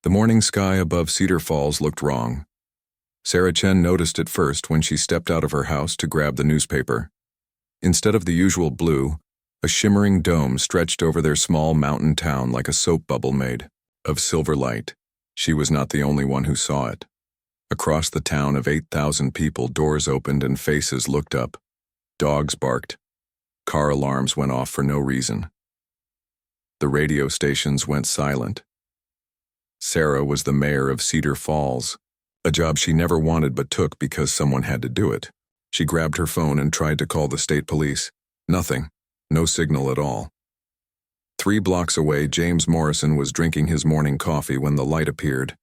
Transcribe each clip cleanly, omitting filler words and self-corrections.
The morning sky above Cedar Falls looked wrong. Sarah Chen noticed it first when she stepped out of her house to grab the newspaper. Instead of the usual blue, a shimmering dome stretched over their small mountain town like a soap bubble made of silver light. She was not the only one who saw it. Across the town of 8,000 people, doors opened and faces looked up. Dogs barked. Car alarms went off for no reason. The radio stations went silent. Sarah was the mayor of Cedar Falls, a job she never wanted but took because someone had to do it. She grabbed her phone and tried to call the state police. Nothing. No signal at all. 3 blocks away, James Morrison was drinking his morning coffee when the light appeared.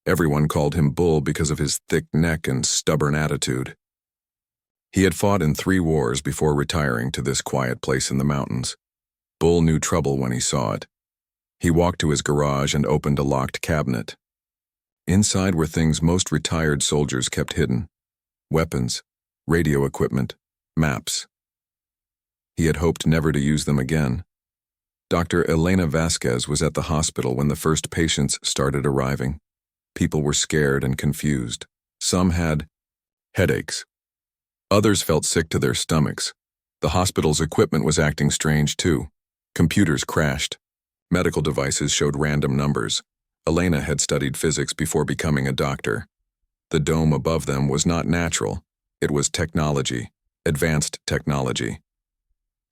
Everyone called him Bull because of his thick neck and stubborn attitude. He had fought in 3 wars before retiring to this quiet place in the mountains. Bull knew trouble when he saw it. He walked to his garage and opened a locked cabinet. Inside were things most retired soldiers kept hidden: weapons, radio equipment, maps. He had hoped never to use them again. Dr. Elena Vasquez was at the hospital when the first patients started arriving. People were scared and confused. Some had headaches. Others felt sick to their stomachs. The hospital's equipment was acting strange too. Computers crashed. Medical devices showed random numbers. Elena had studied physics before becoming a doctor. The dome above them was not natural. It was technology, advanced technology.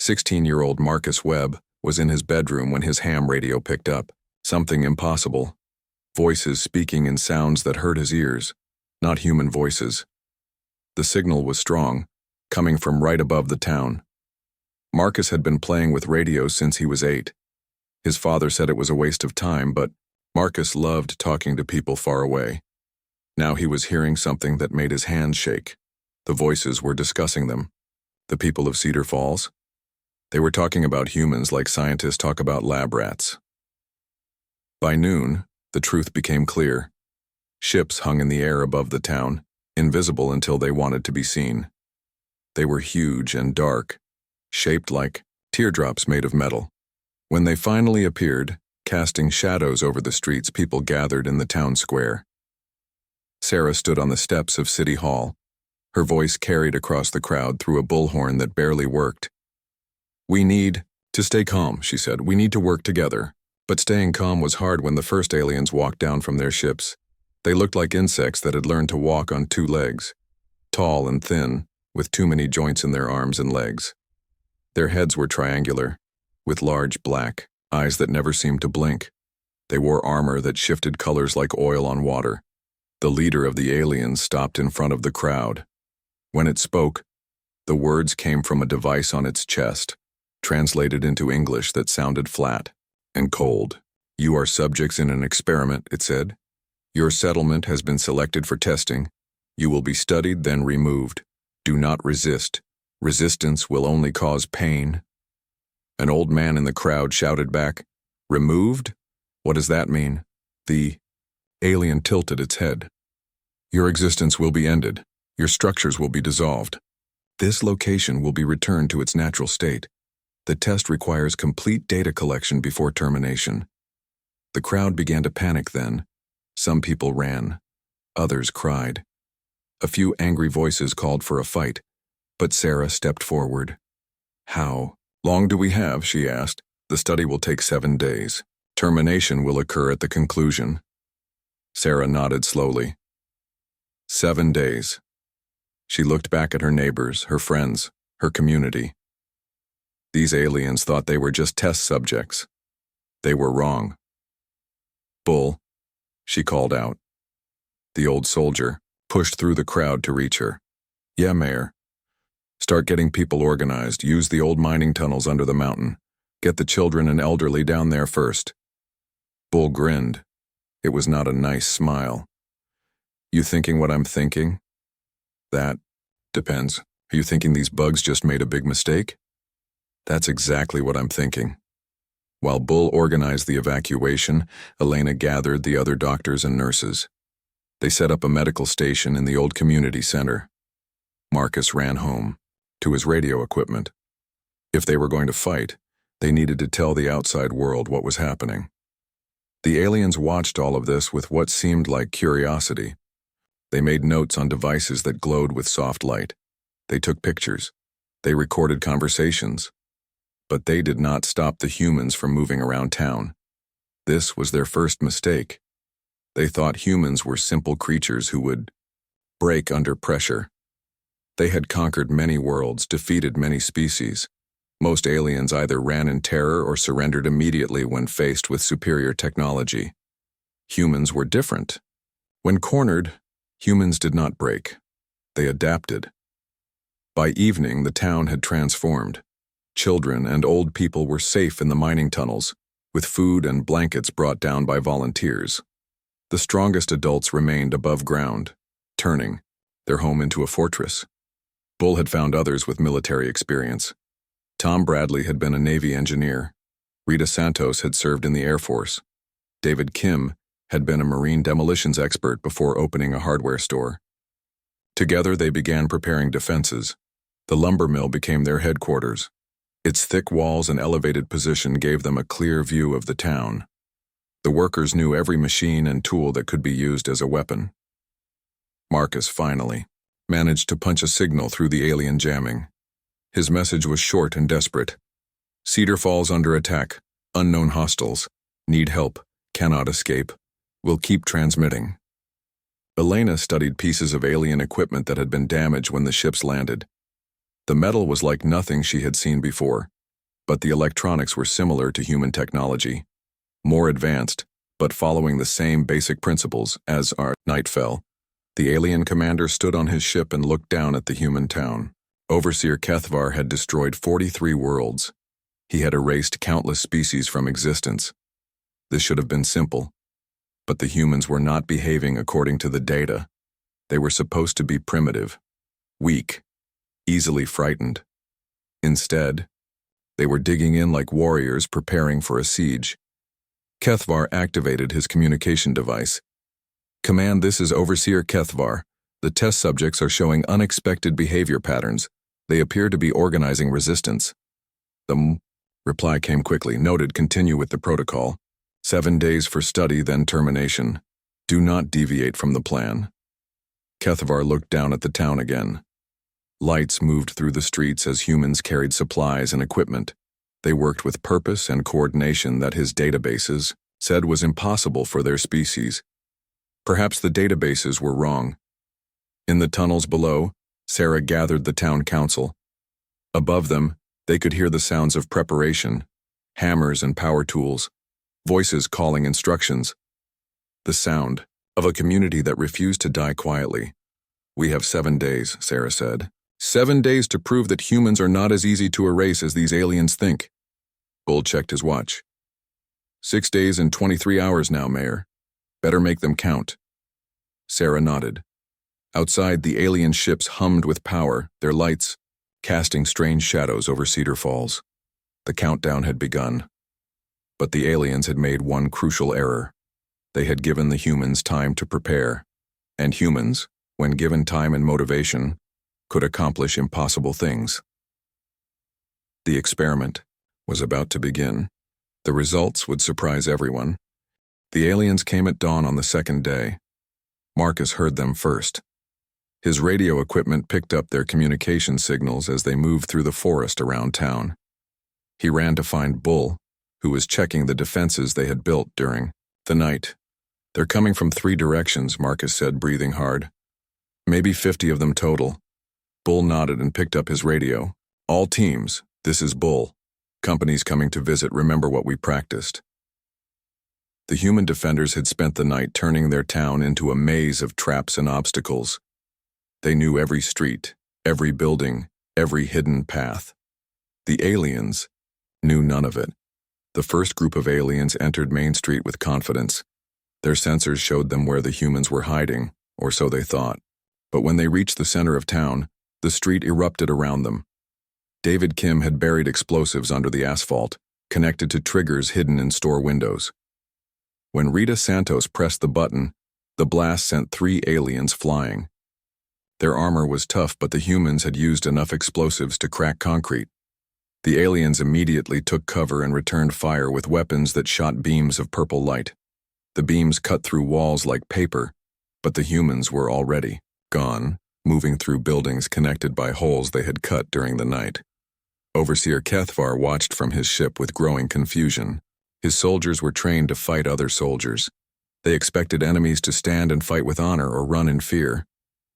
16-year-old Marcus Webb was in his bedroom when his ham radio picked up something impossible. Voices speaking in sounds that hurt his ears, not human voices. The signal was strong, coming from right above the town. Marcus had been playing with radio since he was 8. His father said it was a waste of time, but Marcus loved talking to people far away. Now he was hearing something that made his hands shake. The voices were discussing them. The people of Cedar Falls. They were talking about humans like scientists talk about lab rats. By noon, the truth became clear. Ships hung in the air above the town, invisible until they wanted to be seen. They were huge and dark, shaped like teardrops made of metal. When they finally appeared, casting shadows over the streets, people gathered in the town square. Sarah stood on the steps of City Hall. Her voice carried across the crowd through a bullhorn that barely worked. "We need to stay calm," she said. "We need to work together." But staying calm was hard when the first aliens walked down from their ships. They looked like insects that had learned to walk on 2 legs, tall and thin, with too many joints in their arms and legs. Their heads were triangular, with large black eyes that never seemed to blink. They wore armor that shifted colors like oil on water. The leader of the aliens stopped in front of the crowd. When it spoke, the words came from a device on its chest, translated into English that sounded flat and cold. "You are subjects in an experiment," it said. "Your settlement has been selected for testing. You will be studied, then removed. Do not resist. Resistance will only cause pain." An old man in the crowd shouted back, "Removed? What does that mean?" The alien tilted its head. "Your existence will be ended. Your structures will be dissolved. This location will be returned to its natural state. The test requires complete data collection before termination." The crowd began to panic then. Some people ran. Others cried. A few angry voices called for a fight, but Sarah stepped forward. "How long do we have?" she asked. "The study will take 7 days. Termination will occur at the conclusion." Sarah nodded slowly. 7 days. She looked back at her neighbors, her friends, her community. These aliens thought they were just test subjects. They were wrong. "Bull," she called out. The old soldier pushed through the crowd to reach her. "Yeah, Mayor. Start getting people organized. Use the old mining tunnels under the mountain. Get the children and elderly down there first." Bull grinned. It was not a nice smile. "You thinking what I'm thinking?" "That depends. Are you thinking these bugs just made a big mistake?" "That's exactly what I'm thinking." While Bull organized the evacuation, Elena gathered the other doctors and nurses. They set up a medical station in the old community center. Marcus ran home, to his radio equipment. If they were going to fight, they needed to tell the outside world what was happening. The aliens watched all of this with what seemed like curiosity. They made notes on devices that glowed with soft light. They took pictures. They recorded conversations. But they did not stop the humans from moving around town. This was their first mistake. They thought humans were simple creatures who would break under pressure. They had conquered many worlds, defeated many species. Most aliens either ran in terror or surrendered immediately when faced with superior technology. Humans were different. When cornered, humans did not break. They adapted. By evening, the town had transformed. Children and old people were safe in the mining tunnels, with food and blankets brought down by volunteers. The strongest adults remained above ground, turning their home into a fortress. Bull had found others with military experience. Tom Bradley had been a Navy engineer. Rita Santos had served in the Air Force. David Kim had been a marine demolitions expert before opening a hardware store. Together they began preparing defenses. The lumber mill became their headquarters. Its thick walls and elevated position gave them a clear view of the town. The workers knew every machine and tool that could be used as a weapon. Marcus finally managed to punch a signal through the alien jamming. His message was short and desperate. Cedar Falls under attack. Unknown hostiles. Need help. Cannot escape. Will keep transmitting. Elena studied pieces of alien equipment that had been damaged when the ships landed. The metal was like nothing she had seen before, but the electronics were similar to human technology. More advanced, but following the same basic principles as our night fell. The alien commander stood on his ship and looked down at the human town. Overseer Kethvar had destroyed 43 worlds. He had erased countless species from existence. This should have been simple, but the humans were not behaving according to the data. They were supposed to be primitive, weak, easily frightened. Instead, they were digging in like warriors preparing for a siege. Kethvar activated his communication device. Command, this is Overseer Kethvar. The test subjects are showing unexpected behavior patterns. They appear to be organizing resistance. The reply came quickly. Noted, continue with the protocol. 7 days for study, then termination. Do not deviate from the plan. Kethvar looked down at the town again. Lights moved through the streets as humans carried supplies and equipment. They worked with purpose and coordination that his databases said was impossible for their species. Perhaps the databases were wrong. In the tunnels below, Sarah gathered the town council. Above them, they could hear the sounds of preparation, hammers and power tools, voices calling instructions. The sound of a community that refused to die quietly. We have 7 days, Sarah said. 7 days to prove that humans are not as easy to erase as these aliens think. Bull checked his watch. 6 days and 23 hours now, Mayor. Better make them count. Sarah nodded. Outside, the alien ships hummed with power, their lights casting strange shadows over Cedar Falls. The countdown had begun. But the aliens had made one crucial error. They had given the humans time to prepare. And humans, when given time and motivation, could accomplish impossible things. The experiment was about to begin. The results would surprise everyone. The aliens came at dawn on the second day. Marcus heard them first. His radio equipment picked up their communication signals as they moved through the forest around town. He ran to find Bull, who was checking the defenses they had built during the night. They're coming from 3 directions, Marcus said, breathing hard. Maybe 50 of them total. Bull nodded and picked up his radio. All teams, this is Bull. Companies coming to visit, remember what we practiced. The human defenders had spent the night turning their town into a maze of traps and obstacles. They knew every street, every building, every hidden path. The aliens knew none of it. The first group of aliens entered Main Street with confidence. Their sensors showed them where the humans were hiding, or so they thought. But when they reached the center of town, the street erupted around them. David Kim had buried explosives under the asphalt, connected to triggers hidden in store windows. When Rita Santos pressed the button, the blast sent 3 aliens flying. Their armor was tough, but the humans had used enough explosives to crack concrete. The aliens immediately took cover and returned fire with weapons that shot beams of purple light. The beams cut through walls like paper, but the humans were already gone, moving through buildings connected by holes they had cut during the night. Overseer Kethvar watched from his ship with growing confusion. His soldiers were trained to fight other soldiers. They expected enemies to stand and fight with honor or run in fear.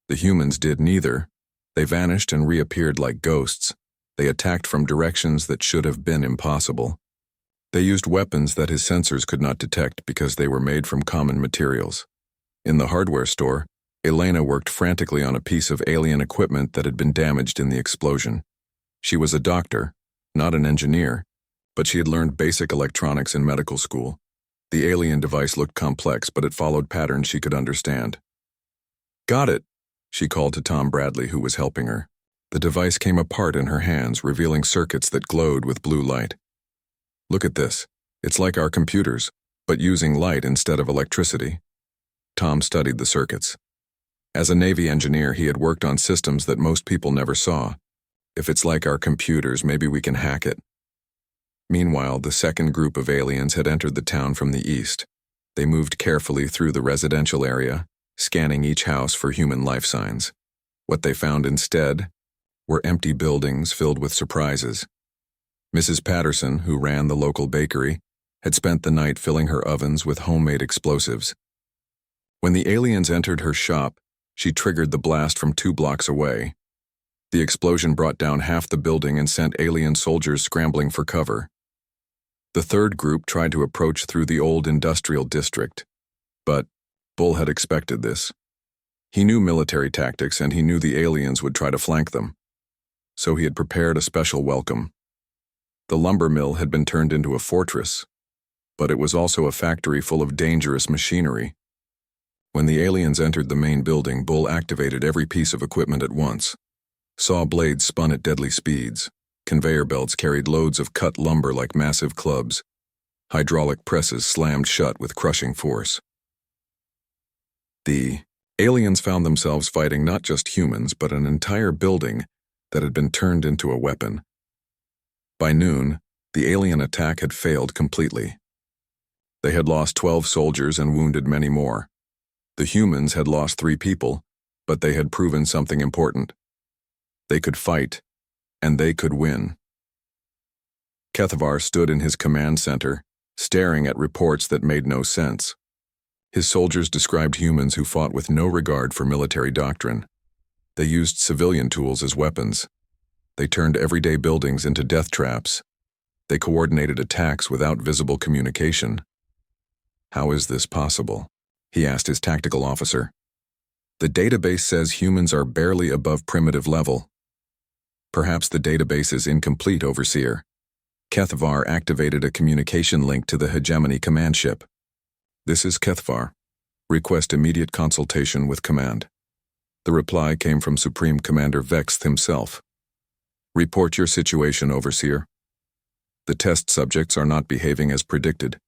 The humans did neither. They vanished and reappeared like ghosts. They attacked from directions that should have been impossible. They used weapons that his sensors could not detect because they were made from common materials. In the hardware store, Elena worked frantically on a piece of alien equipment that had been damaged in the explosion. She was a doctor, not an engineer, but she had learned basic electronics in medical school. The alien device looked complex, but it followed patterns she could understand. "Got it," she called to Tom Bradley, who was helping her. The device came apart in her hands, revealing circuits that glowed with blue light. "Look at this. It's like our computers, but using light instead of electricity." Tom studied the circuits. As a Navy engineer, he had worked on systems that most people never saw. If it's like our computers, maybe we can hack it. Meanwhile, the second group of aliens had entered the town from the east. They moved carefully through the residential area, scanning each house for human life signs. What they found instead were empty buildings filled with surprises. Mrs. Patterson, who ran the local bakery, had spent the night filling her ovens with homemade explosives. When the aliens entered her shop, she triggered the blast from 2 blocks away. The explosion brought down half the building and sent alien soldiers scrambling for cover. The third group tried to approach through the old industrial district, but Bull had expected this. He knew military tactics, and he knew the aliens would try to flank them. So he had prepared a special welcome. The lumber mill had been turned into a fortress, but it was also a factory full of dangerous machinery. When the aliens entered the main building, Bull activated every piece of equipment at once. Saw blades spun at deadly speeds. Conveyor belts carried loads of cut lumber like massive clubs. Hydraulic presses slammed shut with crushing force. The aliens found themselves fighting not just humans, but an entire building that had been turned into a weapon. By noon, the alien attack had failed completely. They had lost 12 soldiers and wounded many more. The humans had lost 3 people, but they had proven something important. They could fight, and they could win. Kethvar stood in his command center, staring at reports that made no sense. His soldiers described humans who fought with no regard for military doctrine. They used civilian tools as weapons. They turned everyday buildings into death traps. They coordinated attacks without visible communication. "How is this possible?" he asked his tactical officer. "The database says humans are barely above primitive level." "Perhaps the database is incomplete, Overseer." Kethvar activated a communication link to the Hegemony command ship. "This is Kethvar. Request immediate consultation with command." The reply came from Supreme Commander Vex himself. "Report your situation, Overseer. The test subjects are not behaving as predicted.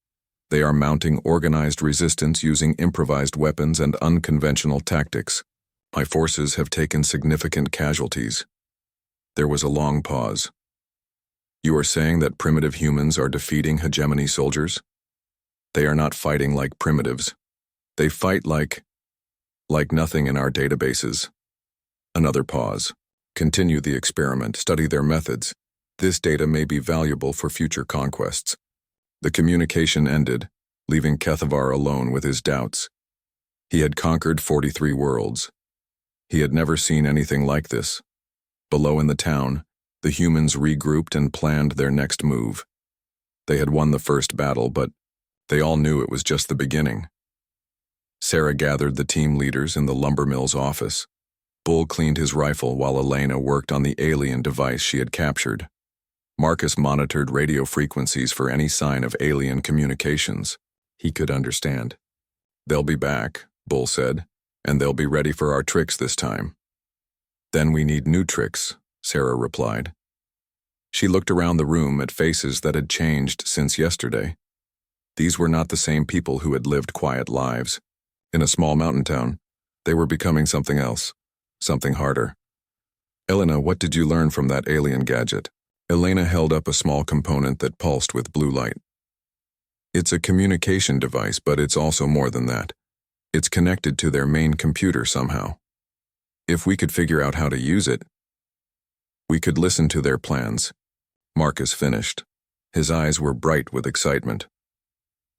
They are mounting organized resistance using improvised weapons and unconventional tactics. My forces have taken significant casualties." There was a long pause. "You are saying that primitive humans are defeating hegemony soldiers? They are not fighting like primitives. They fight like nothing in our databases." Another pause. "Continue the experiment, study their methods. This data may be valuable for future conquests." The communication ended, leaving Kethvar alone with his doubts. He had conquered 43 worlds. He had never seen anything like this. Below in the town, the humans regrouped and planned their next move. They had won the first battle, but they all knew it was just the beginning. Sarah gathered the team leaders in the lumber mill's office. Bull cleaned his rifle while Elena worked on the alien device she had captured. Marcus monitored radio frequencies for any sign of alien communications. He could understand. "They'll be back," Bull said, "and they'll be ready for our tricks this time." "Then we need new tricks," Sarah replied. She looked around the room at faces that had changed since yesterday. These were not the same people who had lived quiet lives. In a small mountain town, they were becoming something else, something harder. "Elena, what did you learn from that alien gadget?" Elena held up a small component that pulsed with blue light. It's a communication device, but it's also more than that. It's connected to their main computer somehow. If we could figure out how to use it, we could listen to their plans. Marcus finished. His eyes were bright with excitement.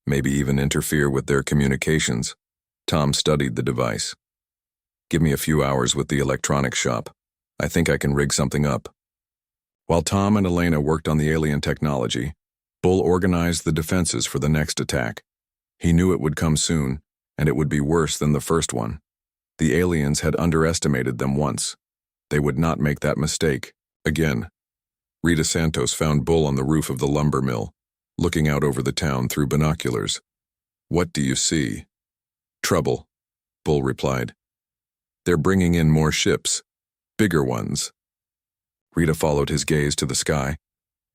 Maybe even interfere with their communications. Tom studied the device. Give me a few hours with the electronics shop. I think I can rig something up. While Tom and Elena worked on the alien technology, Bull organized the defenses for the next attack. He knew it would come soon, and it would be worse than the first one. The aliens had underestimated them once. They would not make that mistake again. Rita Santos found Bull on the roof of the lumber mill, looking out over the town through binoculars. "What do you see?" "Trouble," Bull replied. "They're bringing in more ships, bigger ones." Rita followed his gaze to the sky,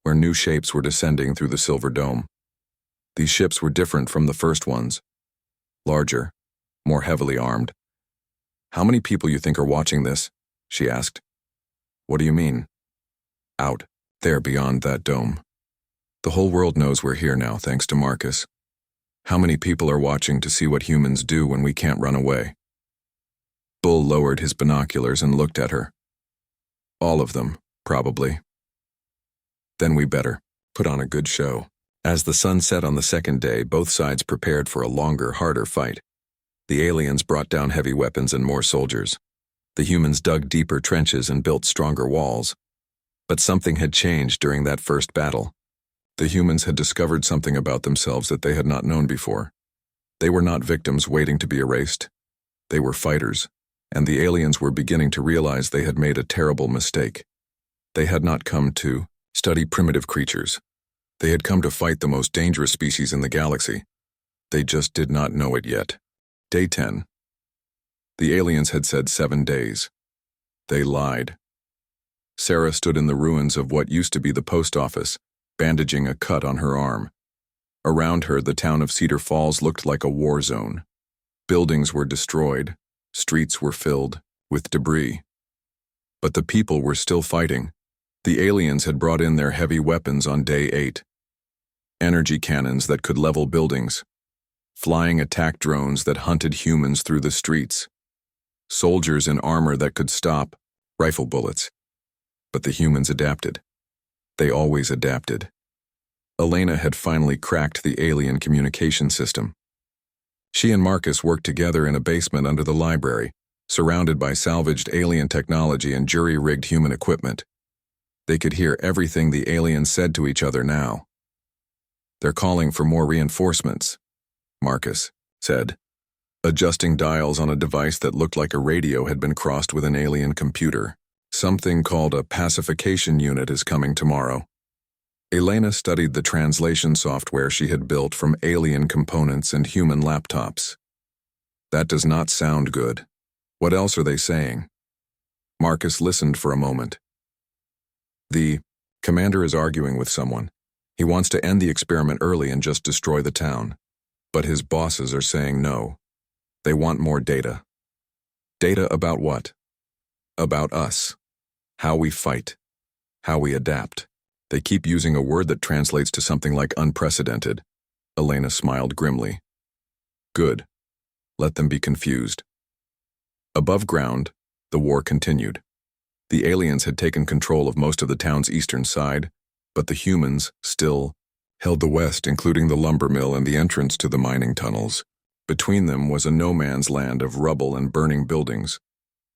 where new shapes were descending through the silver dome. These ships were different from the first ones. Larger, more heavily armed. "How many people you think are watching this?" she asked. "What do you mean?" "Out there beyond that dome. The whole world knows we're here now, thanks to Marcus. How many people are watching to see what humans do when we can't run away?" Bull lowered his binoculars and looked at her. "All of them, probably." "Then we better put on a good show." As the sun set on the second day, both sides prepared for a longer, harder fight. The aliens brought down heavy weapons and more soldiers. The humans dug deeper trenches and built stronger walls. But something had changed during that first battle. The humans had discovered something about themselves that they had not known before. They were not victims waiting to be erased. They were fighters, and the aliens were beginning to realize they had made a terrible mistake. They had not come to study primitive creatures. They had come to fight the most dangerous species in the galaxy. They just did not know it yet. Day 10. The aliens had said 7 days. They lied. Sarah stood in the ruins of what used to be the post office, bandaging a cut on her arm. Around her, the town of Cedar Falls looked like a war zone. Buildings were destroyed, streets were filled with debris. But the people were still fighting. The aliens had brought in their heavy weapons on day 8. Energy cannons that could level buildings. Flying attack drones that hunted humans through the streets. Soldiers in armor that could stop rifle bullets. But the humans adapted. They always adapted. Elena had finally cracked the alien communication system. She and Marcus worked together in a basement under the library, surrounded by salvaged alien technology and jury-rigged human equipment. They could hear everything the aliens said to each other now. "They're calling for more reinforcements," Marcus said, adjusting dials on a device that looked like a radio had been crossed with an alien computer. "Something called a pacification unit is coming tomorrow." Elena studied the translation software she had built from alien components and human laptops. "That does not sound good. What else are they saying?" Marcus listened for a moment. "The commander is arguing with someone. He wants to end the experiment early and just destroy the town. But his bosses are saying no. They want more data." "Data about what?" "About us. How we fight. How we adapt. They keep using a word that translates to something like unprecedented." Elena smiled grimly. "Good. Let them be confused." Above ground, the war continued. The aliens had taken control of most of the town's eastern side, but the humans still held the west, including the lumber mill and the entrance to the mining tunnels. Between them was a no-man's land of rubble and burning buildings.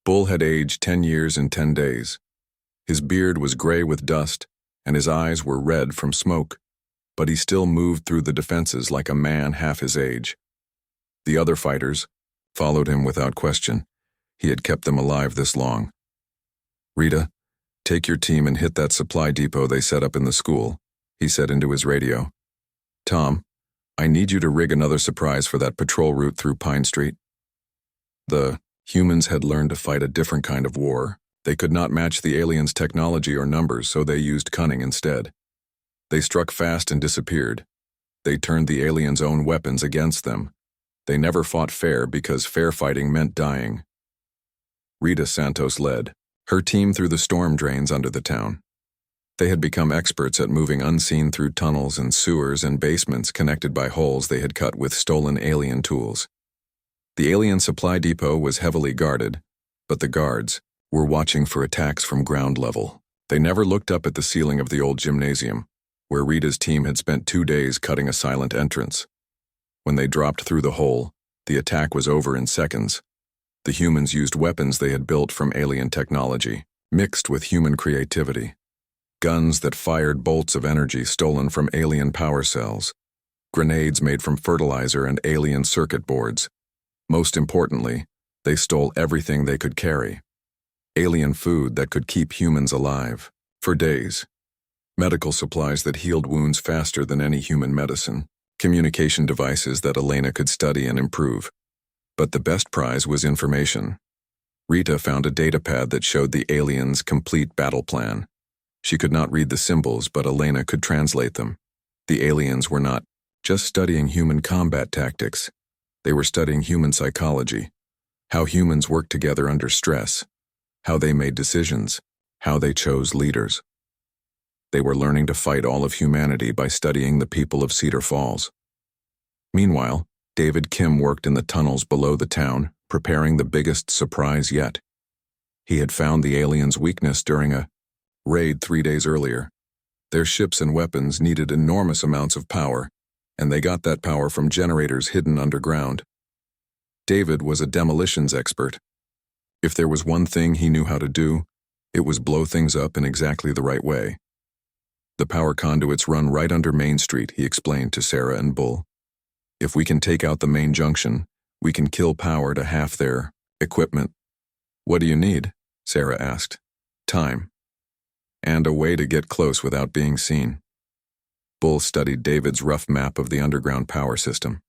Bull had aged 10 years and 10 days. His beard was gray with dust, and his eyes were red from smoke, but he still moved through the defenses like a man half his age. The other fighters followed him without question. He had kept them alive this long. "Rita, take your team and hit that supply depot they set up in the school," he said into his radio. "Tom, I need you to rig another surprise for that patrol route through Pine Street." The humans had learned to fight a different kind of war. They could not match the aliens' technology or numbers, so they used cunning instead. They struck fast and disappeared. They turned the aliens' own weapons against them. They never fought fair because fair fighting meant dying. Rita Santos led her team through the storm drains under the town. They had become experts at moving unseen through tunnels and sewers and basements connected by holes they had cut with stolen alien tools. The alien supply depot was heavily guarded, but the guards were watching for attacks from ground level. They never looked up at the ceiling of the old gymnasium, where Rita's team had spent 2 days cutting a silent entrance. When they dropped through the hole, the attack was over in seconds. The humans used weapons they had built from alien technology, mixed with human creativity. Guns that fired bolts of energy stolen from alien power cells. Grenades made from fertilizer and alien circuit boards. Most importantly, they stole everything they could carry. Alien food that could keep humans alive for days. Medical supplies that healed wounds faster than any human medicine. Communication devices that Elena could study and improve. But the best prize was information. Rita found a datapad that showed the aliens' complete battle plan. She could not read the symbols, but Elena could translate them. The aliens were not just studying human combat tactics. They were studying human psychology, how humans worked together under stress, how they made decisions, how they chose leaders. They were learning to fight all of humanity by studying the people of Cedar Falls. Meanwhile, David Kim worked in the tunnels below the town, preparing the biggest surprise yet. He had found the aliens' weakness during a raid 3 days earlier. Their ships and weapons needed enormous amounts of power, and they got that power from generators hidden underground. David was a demolitions expert. If there was one thing he knew how to do, it was blow things up in exactly the right way. The power conduits run right under Main Street, he explained to Sarah and Bull. If we can take out the main junction, we can kill power to half their equipment. What do you need? Sarah asked. Time. And a way to get close without being seen. Bull studied David's rough map of the underground power system.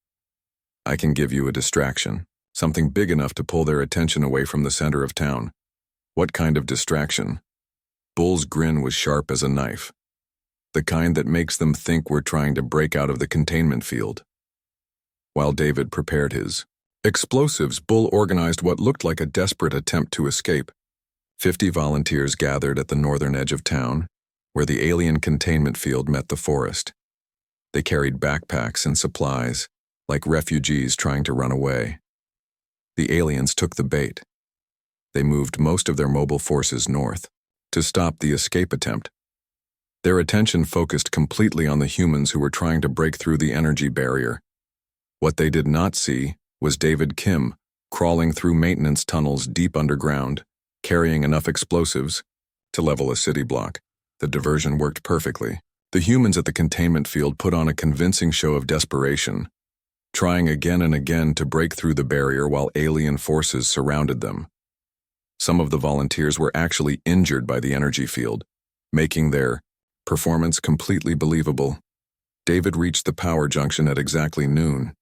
I can give you a distraction, something big enough to pull their attention away from the center of town. What kind of distraction? Bull's grin was sharp as a knife. The kind that makes them think we're trying to break out of the containment field. While David prepared his explosives, Bull organized what looked like a desperate attempt to escape. 50 volunteers gathered at the northern edge of town, where the alien containment field met the forest. They carried backpacks and supplies, like refugees trying to run away. The aliens took the bait. They moved most of their mobile forces north to stop the escape attempt. Their attention focused completely on the humans who were trying to break through the energy barrier. What they did not see was David Kim crawling through maintenance tunnels deep underground, carrying enough explosives to level a city block. The diversion worked perfectly. The humans at the containment field put on a convincing show of desperation, trying again and again to break through the barrier while alien forces surrounded them. Some of the volunteers were actually injured by the energy field, making their performance completely believable. David reached the power junction at exactly noon.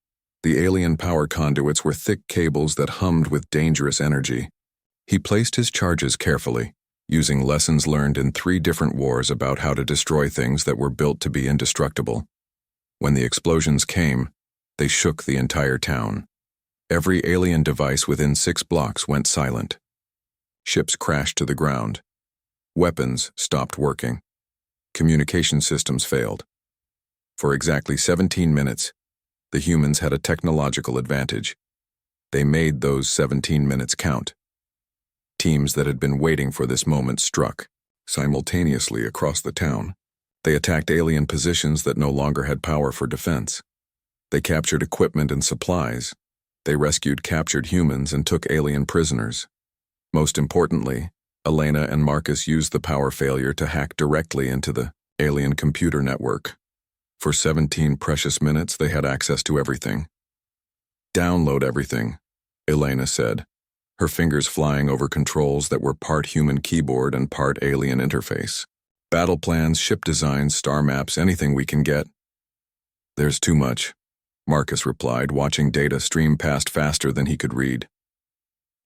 The alien power conduits were thick cables that hummed with dangerous energy. He placed his charges carefully, using lessons learned in 3 different wars about how to destroy things that were built to be indestructible. When the explosions came, they shook the entire town. Every alien device within 6 blocks went silent. Ships crashed to the ground. Weapons stopped working. Communication systems failed. For exactly 17 minutes, the humans had a technological advantage. They made those 17 minutes count. Teams that had been waiting for this moment struck, simultaneously across the town. They attacked alien positions that no longer had power for defense. They captured equipment and supplies. They rescued captured humans and took alien prisoners. Most importantly, Elena and Marcus used the power failure to hack directly into the alien computer network. For 17 precious minutes, they had access to everything. Download everything, Elena said, her fingers flying over controls that were part human keyboard and part alien interface. Battle plans, ship designs, star maps, anything we can get. There's too much, Marcus replied, watching data stream past faster than he could read.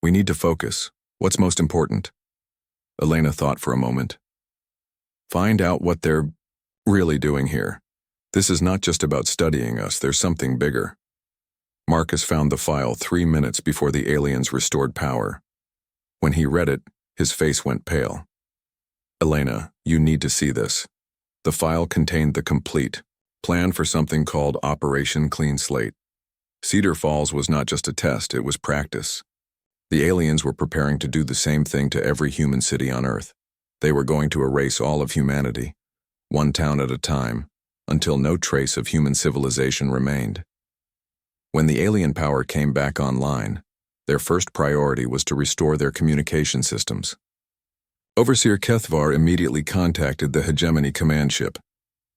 We need to focus. What's most important? Elena thought for a moment. Find out what they're really doing here. This is not just about studying us, there's something bigger. Marcus found the file 3 minutes before the aliens restored power. When he read it, his face went pale. Elena, you need to see this. The file contained the complete plan for something called Operation Clean Slate. Cedar Falls was not just a test, it was practice. The aliens were preparing to do the same thing to every human city on Earth. They were going to erase all of humanity, one town at a time, until no trace of human civilization remained. When the alien power came back online, their first priority was to restore their communication systems. Overseer Kethvar immediately contacted the Hegemony command ship.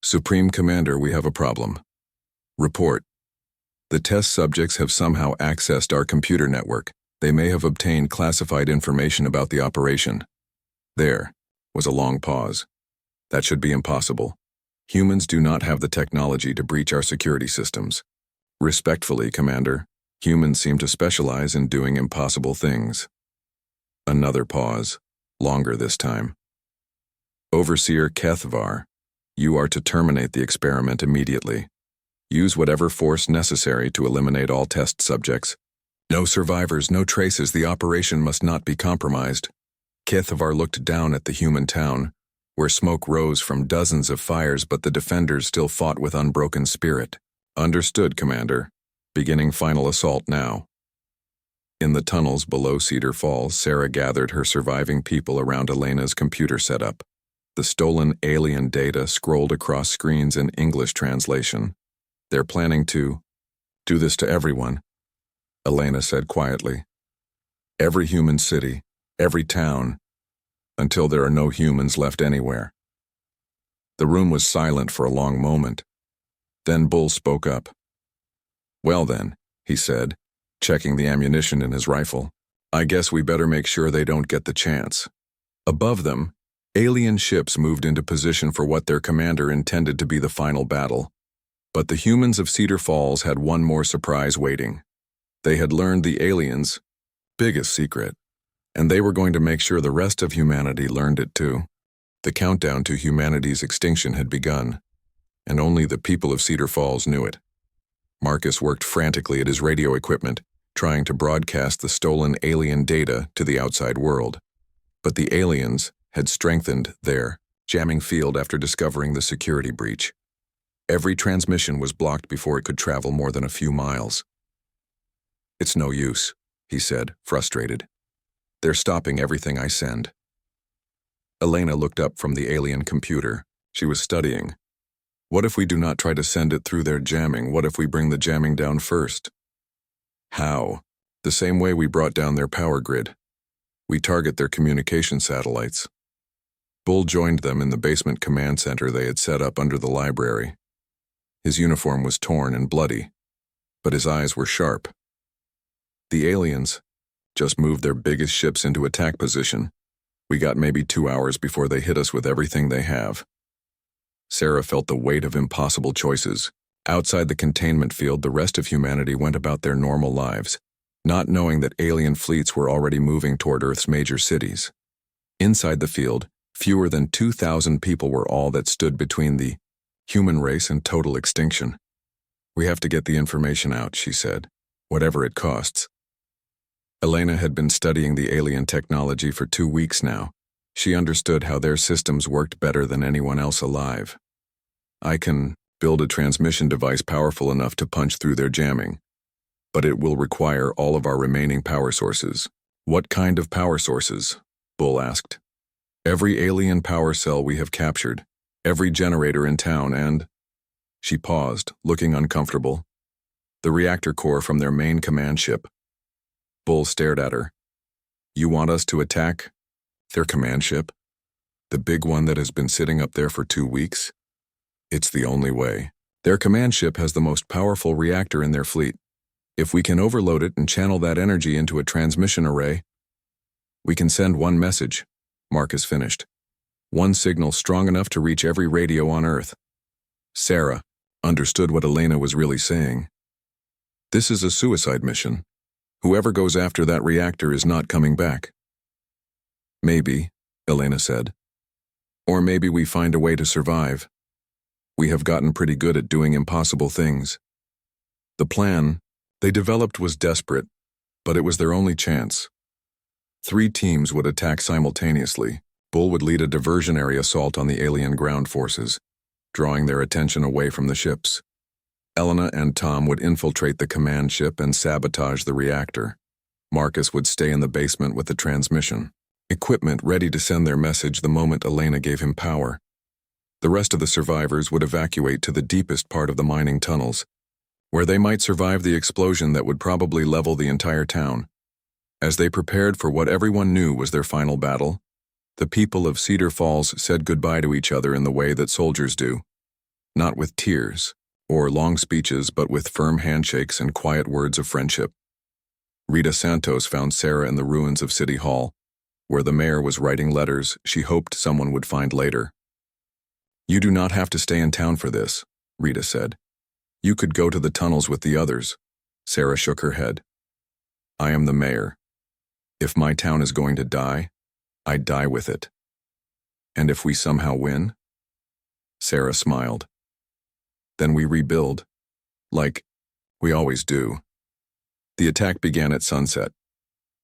Supreme Commander, we have a problem. Report. The test subjects have somehow accessed our computer network. They may have obtained classified information about the operation. There was a long pause. That should be impossible. Humans do not have the technology to breach our security systems. Respectfully, Commander, humans seem to specialize in doing impossible things. Another pause, longer this time. Overseer Kethvar, you are to terminate the experiment immediately. Use whatever force necessary to eliminate all test subjects. No survivors, no traces, the operation must not be compromised. Kethvar looked down at the human town, where smoke rose from dozens of fires, but the defenders still fought with unbroken spirit. Understood, Commander. Beginning final assault now. In the tunnels below Cedar Falls, Sarah gathered her surviving people around Elena's computer setup. The stolen alien data scrolled across screens in English translation. They're planning to do this to everyone, Elena said quietly. Every human city, every town, until there are no humans left anywhere. The room was silent for a long moment. Then Bull spoke up. Well then, he said, checking the ammunition in his rifle, I guess we better make sure they don't get the chance. Above them, alien ships moved into position for what their commander intended to be the final battle. But the humans of Cedar Falls had one more surprise waiting. They had learned the aliens' biggest secret, and they were going to make sure the rest of humanity learned it too. The countdown to humanity's extinction had begun, and only the people of Cedar Falls knew it. Marcus worked frantically at his radio equipment, trying to broadcast the stolen alien data to the outside world. But the aliens had strengthened their jamming field after discovering the security breach. Every transmission was blocked before it could travel more than a few miles. It's no use, he said, frustrated. They're stopping everything I send. Elena looked up from the alien computer. She was studying. What if we do not try to send it through their jamming? What if we bring the jamming down first? How? The same way we brought down their power grid. We target their communication satellites. Bull joined them in the basement command center they had set up under the library. His uniform was torn and bloody, but his eyes were sharp. The aliens just moved their biggest ships into attack position. We got maybe 2 hours before they hit us with everything they have. Sarah felt the weight of impossible choices. Outside the containment field, the rest of humanity went about their normal lives, not knowing that alien fleets were already moving toward Earth's major cities. Inside the field, fewer than 2,000 people were all that stood between the human race and total extinction. We have to get the information out, she said, whatever it costs. Elena had been studying the alien technology for 2 weeks now. She understood how their systems worked better than anyone else alive. I can build a transmission device powerful enough to punch through their jamming, but it will require all of our remaining power sources. What kind of power sources? Bull asked. Every alien power cell we have captured, every generator in town, and... She paused, looking uncomfortable. The reactor core from their main command ship. Bull stared at her. You want us to attack their command ship? The big one that has been sitting up there for 2 weeks? It's the only way. Their command ship has the most powerful reactor in their fleet. If we can overload it and channel that energy into a transmission array, we can send one message, Marcus finished. One signal strong enough to reach every radio on Earth. Sarah understood what Elena was really saying. This is a suicide mission. Whoever goes after that reactor is not coming back. Maybe, Elena said. Or maybe we find a way to survive. We have gotten pretty good at doing impossible things. The plan they developed was desperate, but it was their only chance. 3 teams would attack simultaneously, Bull would lead a diversionary assault on the alien ground forces, drawing their attention away from the ships. Elena and Tom would infiltrate the command ship and sabotage the reactor. Marcus would stay in the basement with the transmission equipment ready to send their message the moment Elena gave him power. The rest of the survivors would evacuate to the deepest part of the mining tunnels, where they might survive the explosion that would probably level the entire town. As they prepared for what everyone knew was their final battle, the people of Cedar Falls said goodbye to each other in the way that soldiers do, not with tears or long speeches, but with firm handshakes and quiet words of friendship. Rita Santos found Sarah in the ruins of City Hall, where the mayor was writing letters she hoped someone would find later. "You do not have to stay in town for this," Rita said. "You could go to the tunnels with the others." Sarah shook her head. "I am the mayor. If my town is going to die, I die with it. And if we somehow win?" Sarah smiled. "Then we rebuild, like we always do." The attack began at sunset.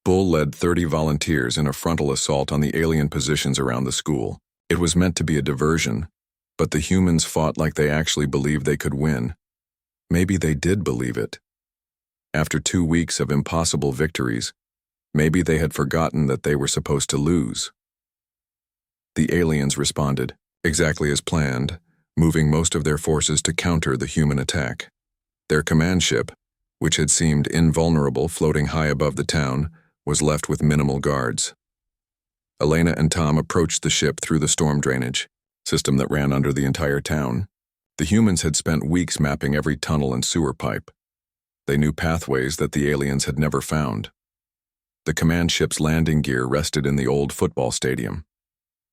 Bull led 30 volunteers in a frontal assault on the alien positions around the school. It was meant to be a diversion, but the humans fought like they actually believed they could win. Maybe they did believe it. After 2 weeks of impossible victories, maybe they had forgotten that they were supposed to lose. The aliens responded, exactly as planned, moving most of their forces to counter the human attack. Their command ship, which had seemed invulnerable floating high above the town, was left with minimal guards. Elena and Tom approached the ship through the storm drainage system that ran under the entire town. The humans had spent weeks mapping every tunnel and sewer pipe. They knew pathways that the aliens had never found. The command ship's landing gear rested in the old football stadium.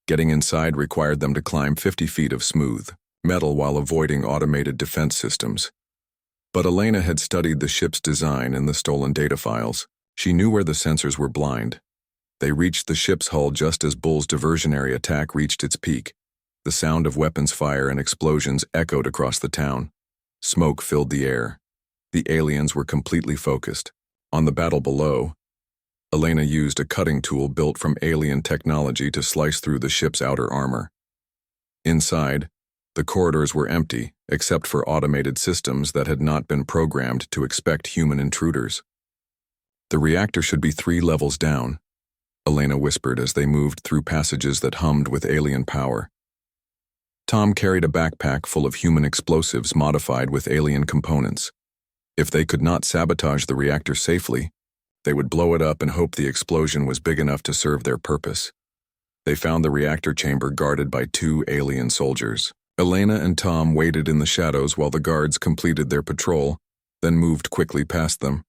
Getting inside required them to climb 50 feet of smooth metal while avoiding automated defense systems. But Elena had studied the ship's design and the stolen data files. She knew where the sensors were blind. They reached the ship's hull just as Bull's diversionary attack reached its peak. The sound of weapons fire and explosions echoed across the town. Smoke filled the air. The aliens were completely focused. On the battle below, Elena used a cutting tool built from alien technology to slice through the ship's outer armor. Inside, the corridors were empty, except for automated systems that had not been programmed to expect human intruders. "The reactor should be 3 levels down," Elena whispered as they moved through passages that hummed with alien power. Tom carried a backpack full of human explosives modified with alien components. If they could not sabotage the reactor safely, they would blow it up and hope the explosion was big enough to serve their purpose. They found the reactor chamber guarded by 2 alien soldiers. Elena and Tom waited in the shadows while the guards completed their patrol, then moved quickly past them.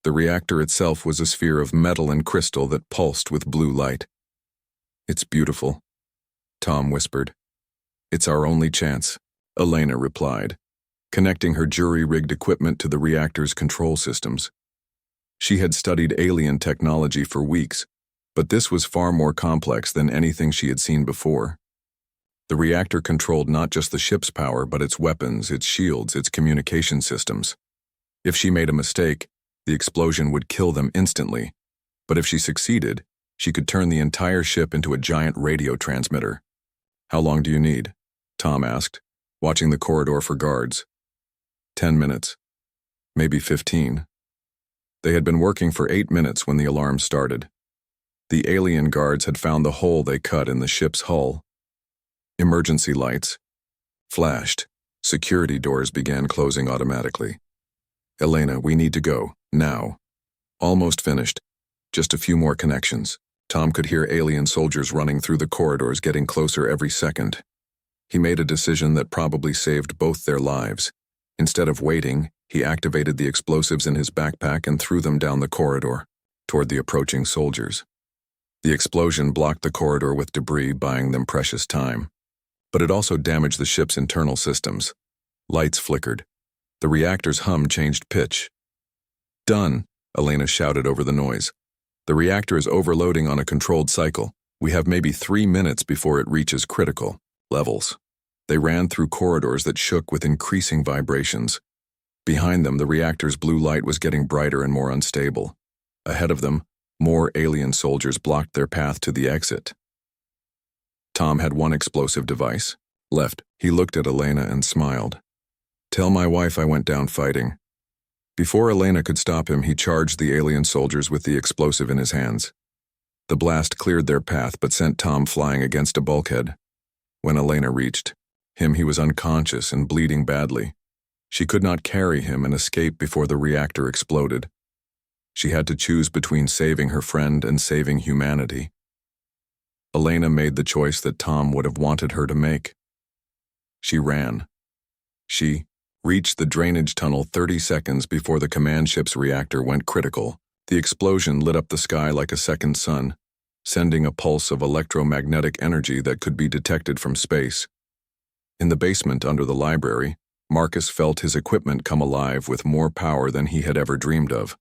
The reactor itself was a sphere of metal and crystal that pulsed with blue light. "It's beautiful," Tom whispered. "It's our only chance," Elena replied, connecting her jury-rigged equipment to the reactor's control systems. She had studied alien technology for weeks, but this was far more complex than anything she had seen before. The reactor controlled not just the ship's power, but its weapons, its shields, its communication systems. If she made a mistake, the explosion would kill them instantly, but if she succeeded, she could turn the entire ship into a giant radio transmitter. "How long do you need?" Tom asked, watching the corridor for guards. 10 minutes. Maybe 15. They had been working for 8 minutes when the alarm started. The alien guards had found the hole they cut in the ship's hull. Emergency lights flashed. Security doors began closing automatically. "Elena, we need to go, now." "Almost finished. Just a few more connections." Tom could hear alien soldiers running through the corridors, getting closer every second. He made a decision that probably saved both their lives. Instead of waiting, he activated the explosives in his backpack and threw them down the corridor, toward the approaching soldiers. The explosion blocked the corridor with debris, buying them precious time. But it also damaged the ship's internal systems. Lights flickered. The reactor's hum changed pitch. "Done," Elena shouted over the noise. "The reactor is overloading on a controlled cycle. We have maybe 3 minutes before it reaches critical levels." They ran through corridors that shook with increasing vibrations. Behind them, the reactor's blue light was getting brighter and more unstable. Ahead of them, more alien soldiers blocked their path to the exit. Tom had one explosive device left. He looked at Elena and smiled. Tell my wife I went down fighting. Before Elena could stop him, he charged the alien soldiers with the explosive in his hands. The blast cleared their path but sent Tom flying against a bulkhead. When Elena reached him, he was unconscious and bleeding badly. She could not carry him and escape before the reactor exploded. She had to choose between saving her friend and saving humanity. Elena made the choice that Tom would have wanted her to make. She ran. She reached the drainage tunnel 30 seconds before the command ship's reactor went critical. The explosion lit up the sky like a second sun, sending a pulse of electromagnetic energy that could be detected from space. In the basement under the library, Marcus felt his equipment come alive with more power than he had ever dreamed of.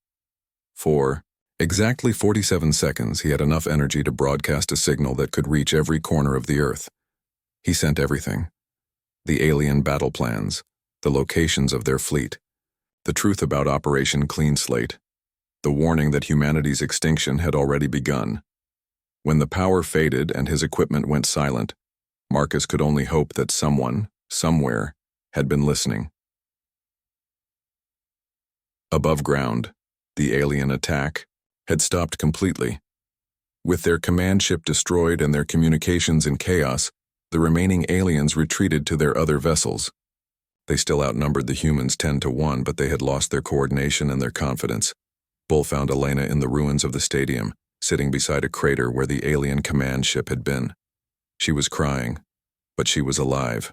For exactly 47 seconds, he had enough energy to broadcast a signal that could reach every corner of the Earth. He sent everything: the alien battle plans, the locations of their fleet, the truth about Operation Clean Slate, the warning that humanity's extinction had already begun. When the power faded and his equipment went silent, Marcus could only hope that someone, somewhere, had been listening. Above ground, the alien attack had stopped completely. With their command ship destroyed and their communications in chaos, the remaining aliens retreated to their other vessels. They still outnumbered the humans 10-1, but they had lost their coordination and their confidence. Bull found Elena in the ruins of the stadium, sitting beside a crater where the alien command ship had been. She was crying, but she was alive.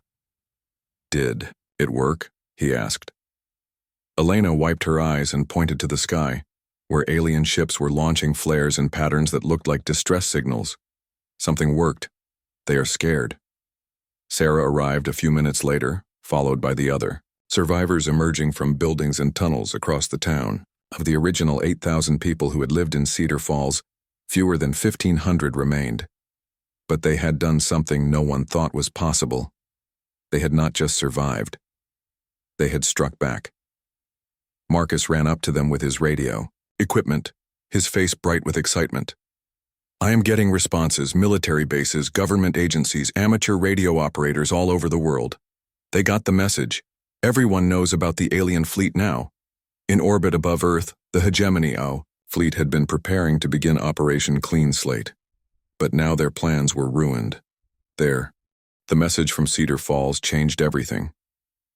Did it work? He asked. Elena wiped her eyes and pointed to the sky, where alien ships were launching flares in patterns that looked like distress signals. Something worked. They are scared. Sarah arrived a few minutes later, followed by the other survivors emerging from buildings and tunnels across the town. Of the original 8,000 people who had lived in Cedar Falls, fewer than 1,500 remained. But they had done something no one thought was possible. They had not just survived. They had struck back. Marcus ran up to them with his radio equipment, his face bright with excitement. I am getting responses: military bases, government agencies, amateur radio operators all over the world. They got the message. Everyone knows about the alien fleet now. In orbit above Earth, the Hegemony fleet had been preparing to begin Operation Clean Slate. But now their plans were ruined. The message from Cedar Falls changed everything.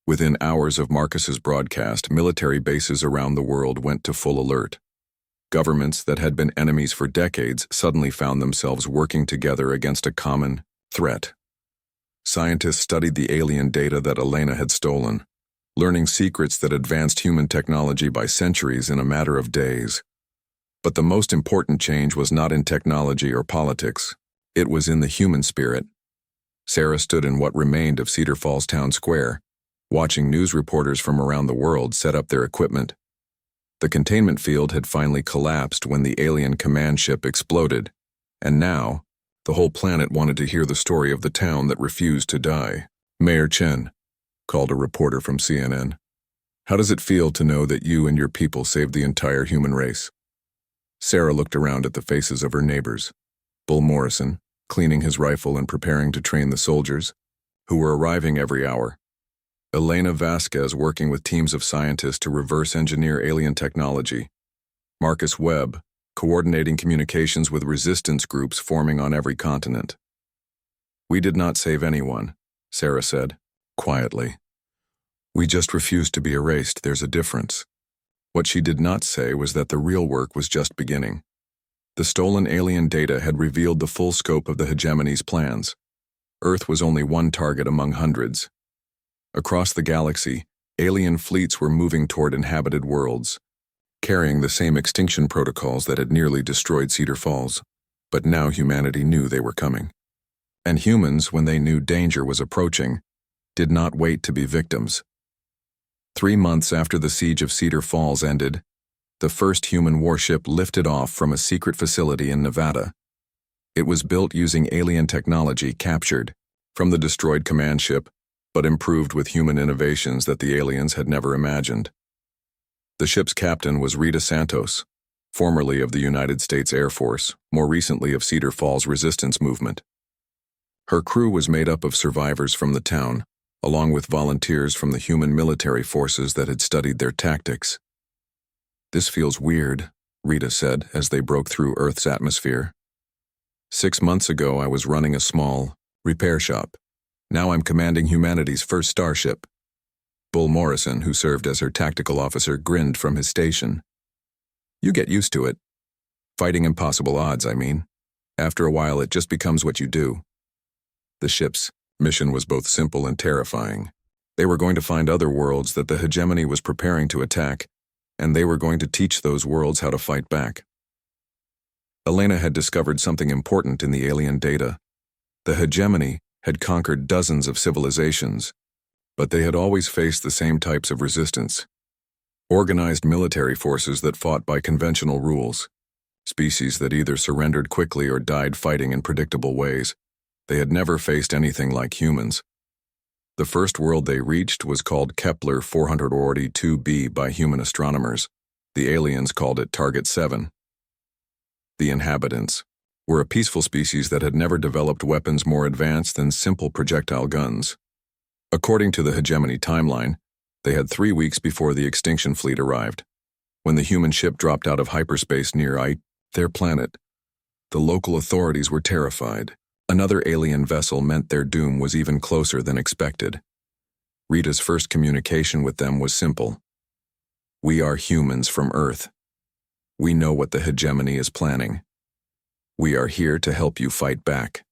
Within hours of Marcus's broadcast, military bases around the world went to full alert. Governments that had been enemies for decades suddenly found themselves working together against a common threat. Scientists studied the alien data that Elena had stolen, learning secrets that advanced human technology by centuries in a matter of days. But the most important change was not in technology or politics. It was in the human spirit. Sarah stood in what remained of Cedar Falls Town Square, watching news reporters from around the world set up their equipment. The containment field had finally collapsed when the alien command ship exploded, and now, the whole planet wanted to hear the story of the town that refused to die. Mayor Chen, called a reporter from CNN. How does it feel to know that you and your people saved the entire human race? Sarah looked around at the faces of her neighbors. Bull Morrison, cleaning his rifle and preparing to train the soldiers, who were arriving every hour. Elena Vasquez working with teams of scientists to reverse engineer alien technology. Marcus Webb, coordinating communications with resistance groups forming on every continent. We did not save anyone, Sarah said, quietly. We just refused to be erased. There's a difference. What she did not say was that the real work was just beginning. The stolen alien data had revealed the full scope of the Hegemony's plans. Earth was only one target among hundreds. Across the galaxy, alien fleets were moving toward inhabited worlds, carrying the same extinction protocols that had nearly destroyed Cedar Falls. But now humanity knew they were coming. And humans, when they knew danger was approaching, did not wait to be victims. 3 months after the siege of Cedar Falls ended, the first human warship lifted off from a secret facility in Nevada. It was built using alien technology captured from the destroyed command ship, but improved with human innovations that the aliens had never imagined. The ship's captain was Rita Santos, formerly of the United States Air Force, more recently of Cedar Falls resistance movement. Her crew was made up of survivors from the town, along with volunteers from the human military forces that had studied their tactics. "This feels weird," Rita said as they broke through Earth's atmosphere. "6 months ago I was running a small repair shop. Now I'm commanding humanity's first starship." Bull Morrison, who served as her tactical officer, grinned from his station. "You get used to it. Fighting impossible odds, I mean. After a while it just becomes what you do." The ship's mission was both simple and terrifying. They were going to find other worlds that the hegemony was preparing to attack, and they were going to teach those worlds how to fight back. Elena had discovered something important in the alien data. The hegemony had conquered dozens of civilizations, but they had always faced the same types of resistance. Organized military forces that fought by conventional rules, species that either surrendered quickly or died fighting in predictable ways. They had never faced anything like humans. The first world they reached was called Kepler 442b by human astronomers. The aliens called it Target 7. The inhabitants were a peaceful species that had never developed weapons more advanced than simple projectile guns. According to the hegemony timeline, they had 3 weeks before the extinction fleet arrived. When the human ship dropped out of hyperspace near their planet, the local authorities were terrified. Another alien vessel meant their doom was even closer than expected. Rita's first communication with them was simple. "We are humans from Earth. We know what the hegemony is planning. We are here to help you fight back."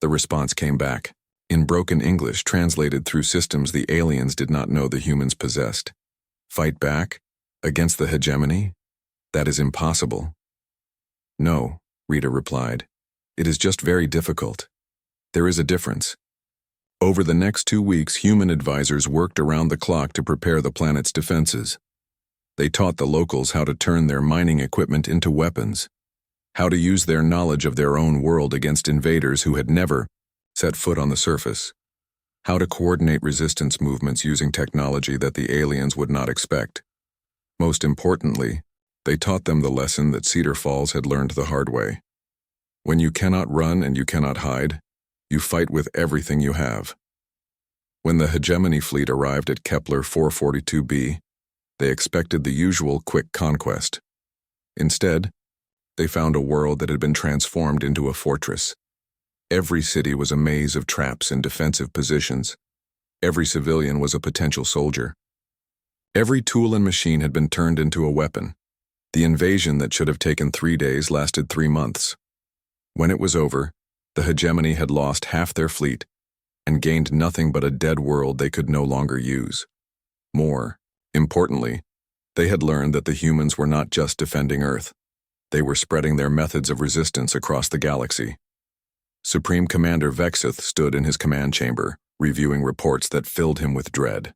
The response came back, in broken English translated through systems the aliens did not know the humans possessed. "Fight back? Against the hegemony? That is impossible." "No," Rita replied. "It is just very difficult. There is a difference." Over the next 2 weeks, human advisors worked around the clock to prepare the planet's defenses. They taught the locals how to turn their mining equipment into weapons, how to use their knowledge of their own world against invaders who had never set foot on the surface, how to coordinate resistance movements using technology that the aliens would not expect. Most importantly, they taught them the lesson that Cedar Falls had learned the hard way. When you cannot run and you cannot hide, you fight with everything you have. When the hegemony fleet arrived at Kepler 442b, they expected the usual quick conquest. Instead, they found a world that had been transformed into a fortress. Every city was a maze of traps and defensive positions. Every civilian was a potential soldier. Every tool and machine had been turned into a weapon. The invasion that should have taken 3 days lasted 3 months. When it was over, the hegemony had lost half their fleet and gained nothing but a dead world they could no longer use. More importantly, they had learned that the humans were not just defending Earth. They were spreading their methods of resistance across the galaxy. Supreme Commander Vexith stood in his command chamber, reviewing reports that filled him with dread.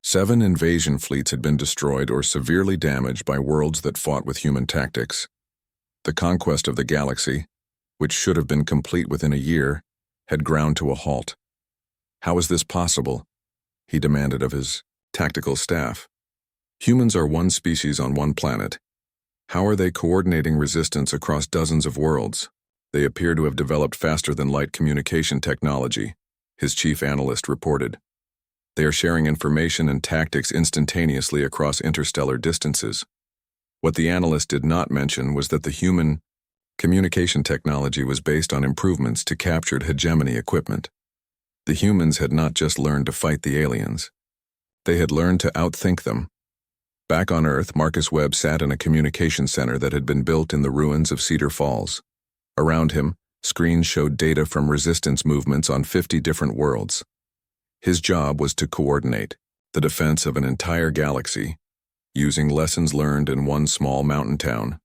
7 invasion fleets had been destroyed or severely damaged by worlds that fought with human tactics. The conquest of the galaxy, which should have been complete within a year, had ground to a halt. "How is this possible?" he demanded of his tactical staff. "Humans are one species on one planet. How are they coordinating resistance across dozens of worlds? They appear to have developed faster-than-light communication technology," his chief analyst reported. "They are sharing information and tactics instantaneously across interstellar distances." What the analyst did not mention was that the human communication technology was based on improvements to captured hegemony equipment. The humans had not just learned to fight the aliens. They had learned to outthink them. Back on Earth, Marcus Webb sat in a communication center that had been built in the ruins of Cedar Falls. Around him, screens showed data from resistance movements on 50 different worlds. His job was to coordinate the defense of an entire galaxy, using lessons learned in one small mountain town.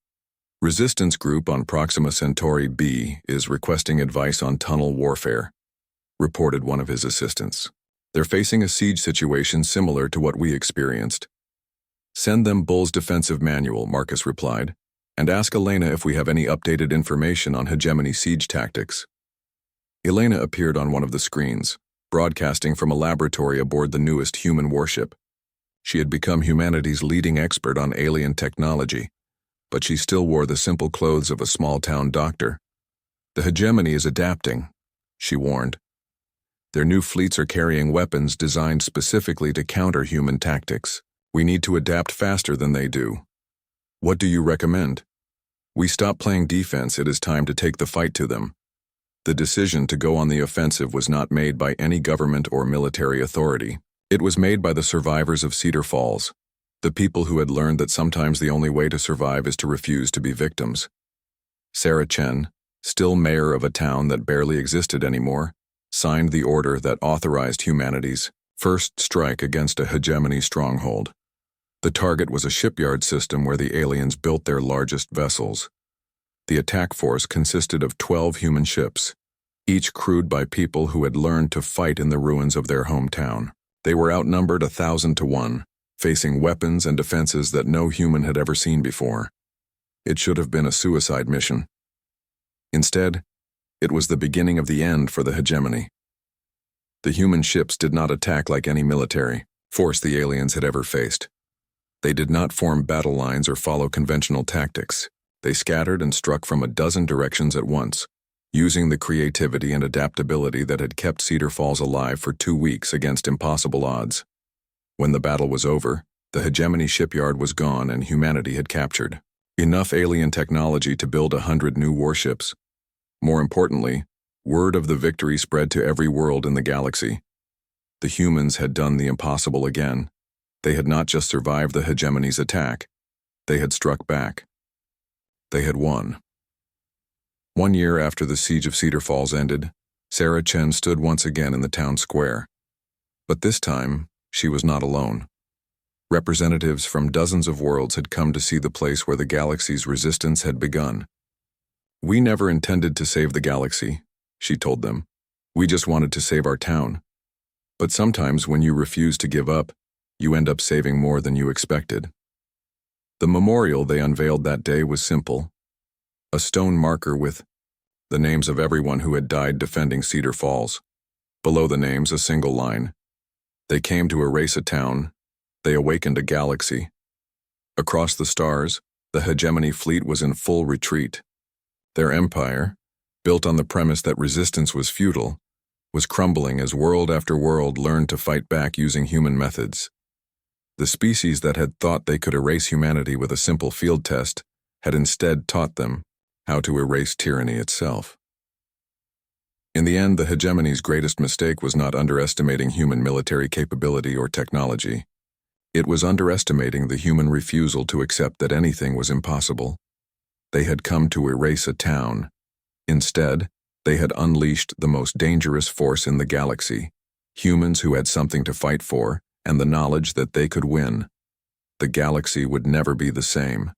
"Resistance group on Proxima Centauri B is requesting advice on tunnel warfare," reported one of his assistants. "They're facing a siege situation similar to what we experienced." "Send them Bull's defensive manual," Marcus replied, "and ask Elena if we have any updated information on hegemony siege tactics." Elena appeared on one of the screens, broadcasting from a laboratory aboard the newest human warship. She had become humanity's leading expert on alien technology, but she still wore the simple clothes of a small-town doctor. "The hegemony is adapting," she warned. Their new fleets are carrying weapons designed specifically to counter human tactics. We need to adapt faster than they do. What do you recommend? We stop playing defense. It is time to take the fight to them. The decision to go on the offensive was not made by any government or military authority. It was made by the survivors of Cedar Falls, the people who had learned that sometimes the only way to survive is to refuse to be victims. Sarah Chen, still mayor of a town that barely existed anymore, signed the order that authorized humanity's first strike against a hegemony stronghold. The target was a shipyard system where the aliens built their largest vessels. The attack force consisted of 12 human ships, each crewed by people who had learned to fight in the ruins of their hometown. They were outnumbered 1,000 to 1, facing weapons and defenses that no human had ever seen before. It should have been a suicide mission. Instead, it was the beginning of the end for the hegemony. The human ships did not attack like any military force the aliens had ever faced. They did not form battle lines or follow conventional tactics. They scattered and struck from a dozen directions at once, using the creativity and adaptability that had kept Cedar Falls alive for 2 weeks against impossible odds. When the battle was over, the hegemony shipyard was gone and humanity had captured enough alien technology to build 100 new warships. More importantly, word of the victory spread to every world in the galaxy. The humans had done the impossible again. They had not just survived the hegemony's attack, they had struck back. They had won. 1 year after the siege of Cedar Falls ended, Sarah Chen stood once again in the town square. But this time, she was not alone. Representatives from dozens of worlds had come to see the place where the galaxy's resistance had begun. We never intended to save the galaxy, she told them. We just wanted to save our town. But sometimes when you refuse to give up, you end up saving more than you expected. The memorial they unveiled that day was simple. A stone marker with the names of everyone who had died defending Cedar Falls. Below the names, a single line. They came to erase a town. They awakened a galaxy. Across the stars, the hegemony fleet was in full retreat. Their empire, built on the premise that resistance was futile, was crumbling as world after world learned to fight back using human methods. The species that had thought they could erase humanity with a simple field test had instead taught them how to erase tyranny itself. In the end, the hegemony's greatest mistake was not underestimating human military capability or technology. It was underestimating the human refusal to accept that anything was impossible. They had come to erase a town. Instead, they had unleashed the most dangerous force in the galaxy, humans who had something to fight for and the knowledge that they could win. The galaxy would never be the same.